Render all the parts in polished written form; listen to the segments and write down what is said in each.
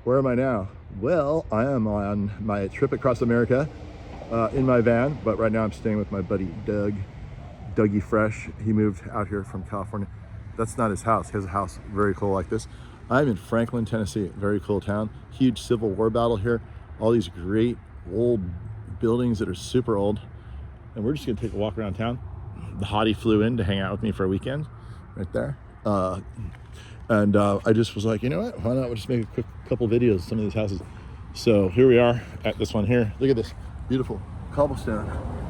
Where am I now? Well, I am on my trip across America in my van, but right now I'm staying with my buddy Doug, Dougie Fresh. He moved out here from California. That's not his house. He has a house very cool like this. I'm in Franklin, Tennessee. Very cool town. Huge Civil War battle here. All these great old buildings that are super old. And we're just gonna take a walk around town. The hottie flew in to hang out with me for a weekend, right there. I just was like, you know what? Why not just make a quick couple videos of some of these houses? So here we are at this one here. Look at this beautiful cobblestone.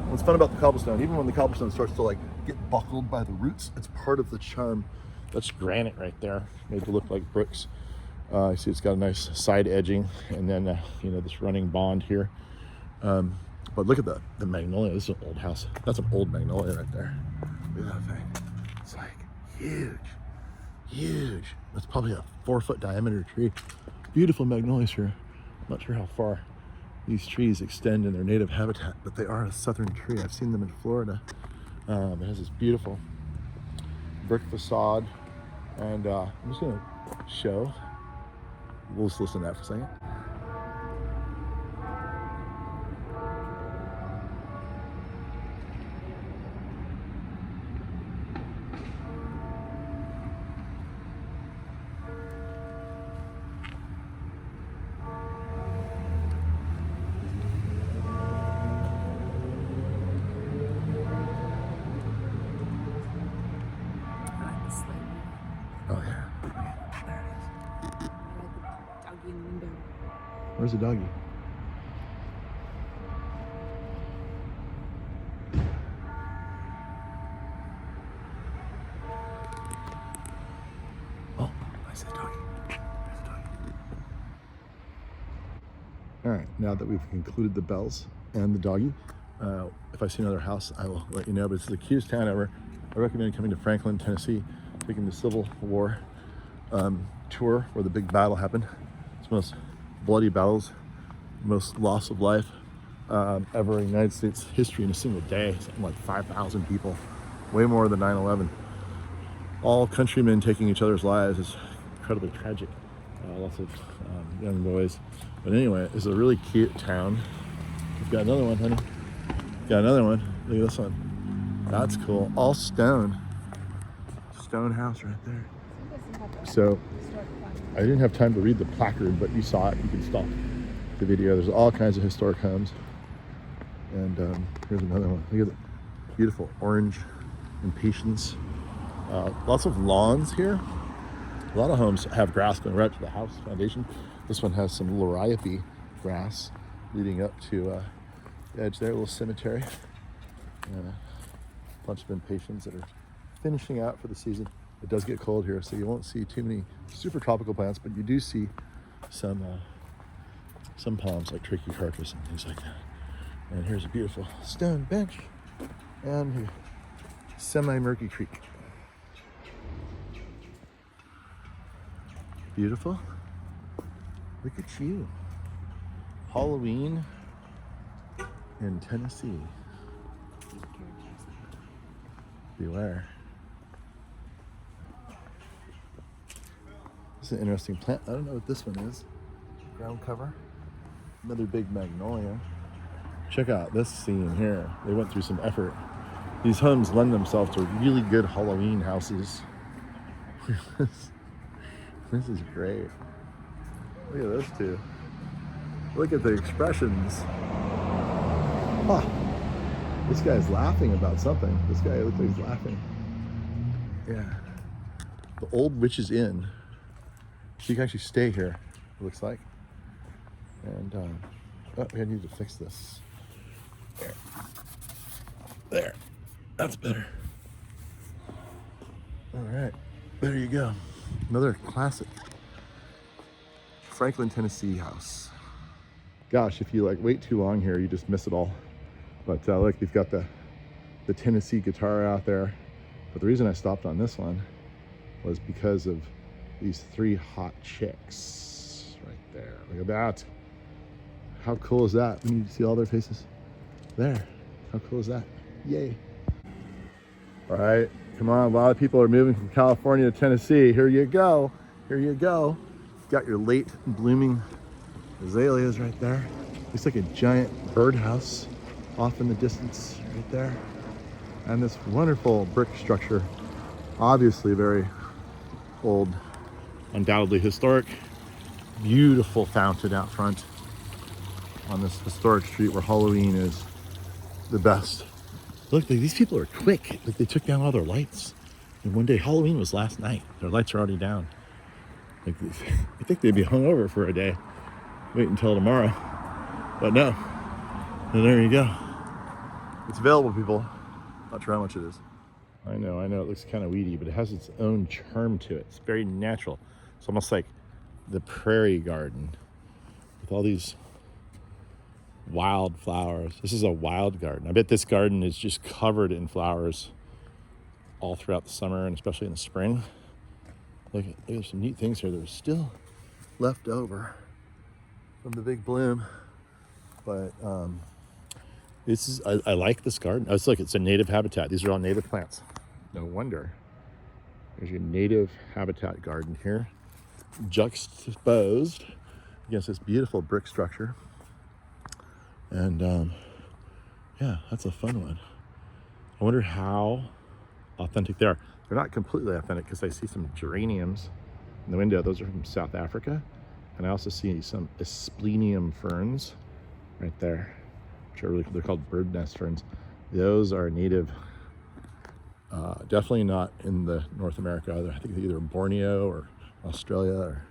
What's fun about the cobblestone, even when the cobblestone starts to like get buckled by the roots, it's part of the charm. That's granite right there, made to look like bricks. I see it's got a nice side edging, and then you know, this running bond here. But look at the magnolia. This is an old house. That's an old magnolia right there. Look at that thing. It's like huge, huge. That's probably a 4-foot diameter tree. Beautiful magnolias here. I'm not sure how far these trees extend in their native habitat, but they are a southern tree. I've seen them in Florida. It has this beautiful brick facade, and I'm just gonna show. We'll just listen to that for a second. Oh yeah, there it is. Doggy in the window. Where's the doggy? Oh, I see the doggy. There's the doggy. All right, now that we've concluded the bells and the doggy, if I see another house, I will let you know. But it's the cutest town ever. I recommend coming to Franklin, Tennessee, taking the Civil War tour where the big battle happened. It's the most bloody battles, most loss of life ever in United States history in a single day. Something like 5,000 people, way more than 9/11. All countrymen taking each other's lives is incredibly tragic. Lots of young boys. But anyway, it's a really cute town. We've got another one, honey. Got another one. Look at this one. That's cool. All stone. Stone house right there. So I didn't have time to read the placard, but you saw it. You can stop the video. There's all kinds of historic homes. And here's another one. Look at the beautiful orange impatiens. Lots of lawns here. A lot of homes have grass going right to the house foundation. This one has some liriope grass leading up to the edge there, a little cemetery. And a bunch of impatiens that are finishing out for the season. It does get cold here, so you won't see too many super tropical plants, but you do see some palms like trichichartreus and things like that. And here's a beautiful stone bench and semi-murky creek. Beautiful. Look at you. Halloween in Tennessee. Beware. This is an interesting plant. I don't know what this one is. Ground cover. Another big magnolia. Check out this scene here. They went through some effort. These homes lend themselves to really good Halloween houses. This is great. Look at those two. Look at the expressions. Huh. This guy's laughing about something. This guy looks like he's laughing. Yeah. The Old Witch's Inn. So you can actually stay here, it looks like. And, oh, we need to fix this. There. There. That's better. All right. There you go. Another classic Franklin, Tennessee house. Gosh, if you like wait too long here, you just miss it all. But look, you've got the Tennessee guitar out there. But the reason I stopped on this one was because of these 3 hot chicks right there. Look at that. How cool is that? We need to see all their faces. There. How cool is that? Yay. All right, come on. A lot of people are moving from California to Tennessee. Here you go. Here you go. got your late blooming azaleas right there. Looks like a giant birdhouse off in the distance right there. And this wonderful brick structure, obviously very old, undoubtedly historic. Beautiful fountain out front on this historic street where Halloween is the best. Look, these people are quick. Like, they took down all their lights. And one day, Halloween was last night. Their lights are already down. Like, I think they'd be hungover for a day. Wait until tomorrow. But no. And there you go. It's available, people. Not sure how much it is. I know, it looks kind of weedy, but it has its own charm to it. It's very natural. It's almost like the prairie garden with all these wild flowers. This is a wild garden. I bet this garden is just covered in flowers all throughout the summer and especially in the spring. Look, there's some neat things here that are still left over from the big bloom. But this is, I like this garden. Oh, look, it's a native habitat. These are all native plants. No wonder. There's your native habitat garden here, juxtaposed against this beautiful brick structure. And yeah, that's a fun one. I wonder how authentic they are. They're not completely authentic because I see some geraniums in the window. Those are from South Africa. And I also see some asplenium ferns right there, which are really, they're called bird nest ferns. Those are native, definitely not in the North America either. I think they're either Borneo or Australia or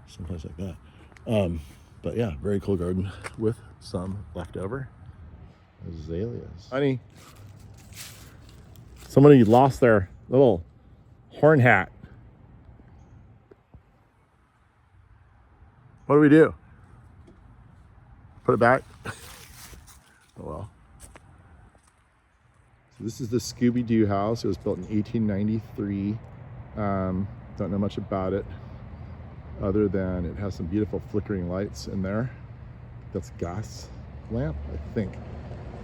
someplace like that. But yeah, very cool garden with some leftover azaleas. Honey, somebody lost their little horn hat. What do we do? Put it back? Oh well. So this is the Scooby-Doo house. It was built in 1893. Don't know much about it other than it has some beautiful flickering lights in there. That's gas lamp, I think.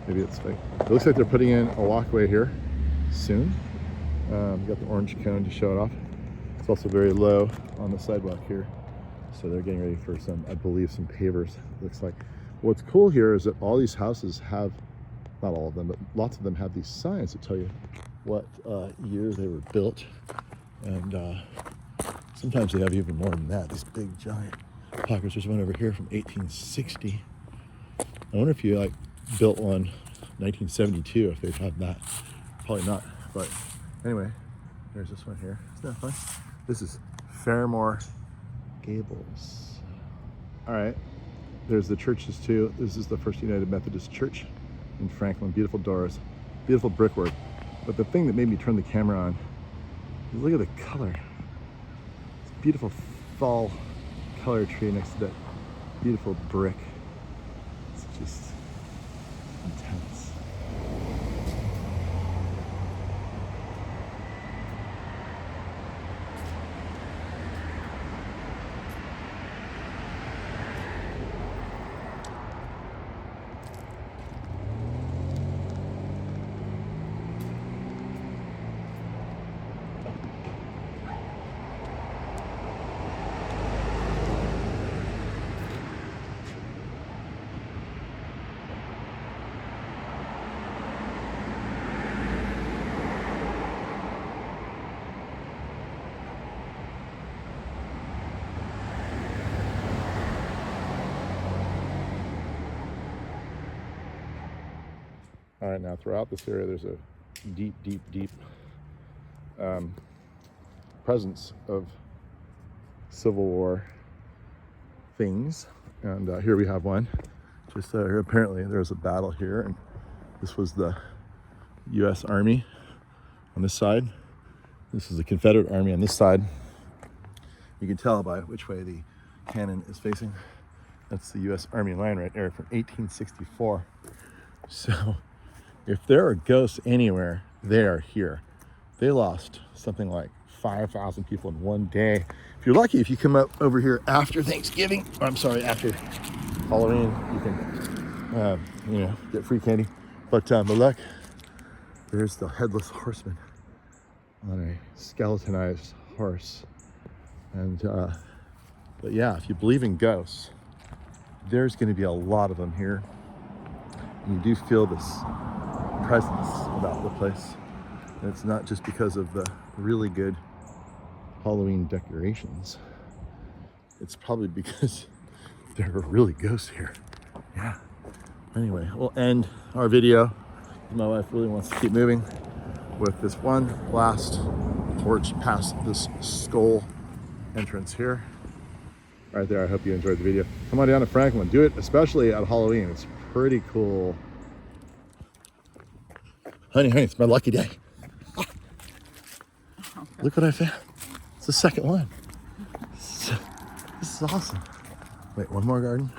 Maybe it's fake. It looks like they're putting in a walkway here soon. Got the orange cone to show it off. It's also very low on the sidewalk here. So they're getting ready for some, I believe, some pavers, it looks like. What's cool here is that all these houses have, not all of them, but lots of them have these signs that tell you what year they were built. And sometimes they have even more than that, these big giant placards. There's one over here from 1860. I wonder if you like built one 1972, if they've had that. Probably not, but anyway, there's this one here. Isn't that fun? This is Fairmore Gables. All right, there's the churches too. This is the First United Methodist Church in Franklin. Beautiful doors, beautiful brickwork. But the thing that made me turn the camera on is look at the color. It's a beautiful fall color tree next to that beautiful brick. It's just intense. All right, now throughout this area, there's a deep, deep, deep presence of Civil War things. And here we have one. Just apparently there's a battle here, and this was the U.S. Army on this side. This is the Confederate Army on this side. You can tell by which way the cannon is facing. That's the U.S. Army line right there from 1864. So if there are ghosts anywhere, they are here. They lost something like 5,000 people in one day. If you're lucky, if you come up over here after Thanksgiving, or I'm sorry, after Halloween, you can, get free candy. But look, there's the headless horseman on a skeletonized horse. And But yeah, if you believe in ghosts, there's going to be a lot of them here. And you do feel this presence about the place. And it's not just because of the really good Halloween decorations. It's probably because there are really ghosts here. Yeah. Anyway, we'll end our video. My wife really wants to keep moving with this one last porch past this skull entrance here. Right there, I hope you enjoyed the video. Come on down to Franklin. Do it, especially at Halloween. It's pretty cool. Honey, it's my lucky day. Look what I found. It's the second one. This is awesome. Wait, one more garden.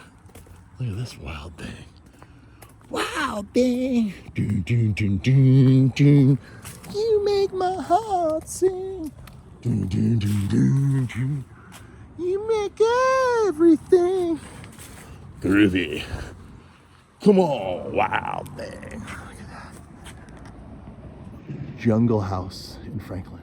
Look at this wild thing. Wild thing. Dun, dun, dun, dun, dun. You make my heart sing. Dun, dun, dun, dun, dun. You make everything groovy. Come on, wild thing. Look at that. Jungle house in Franklin.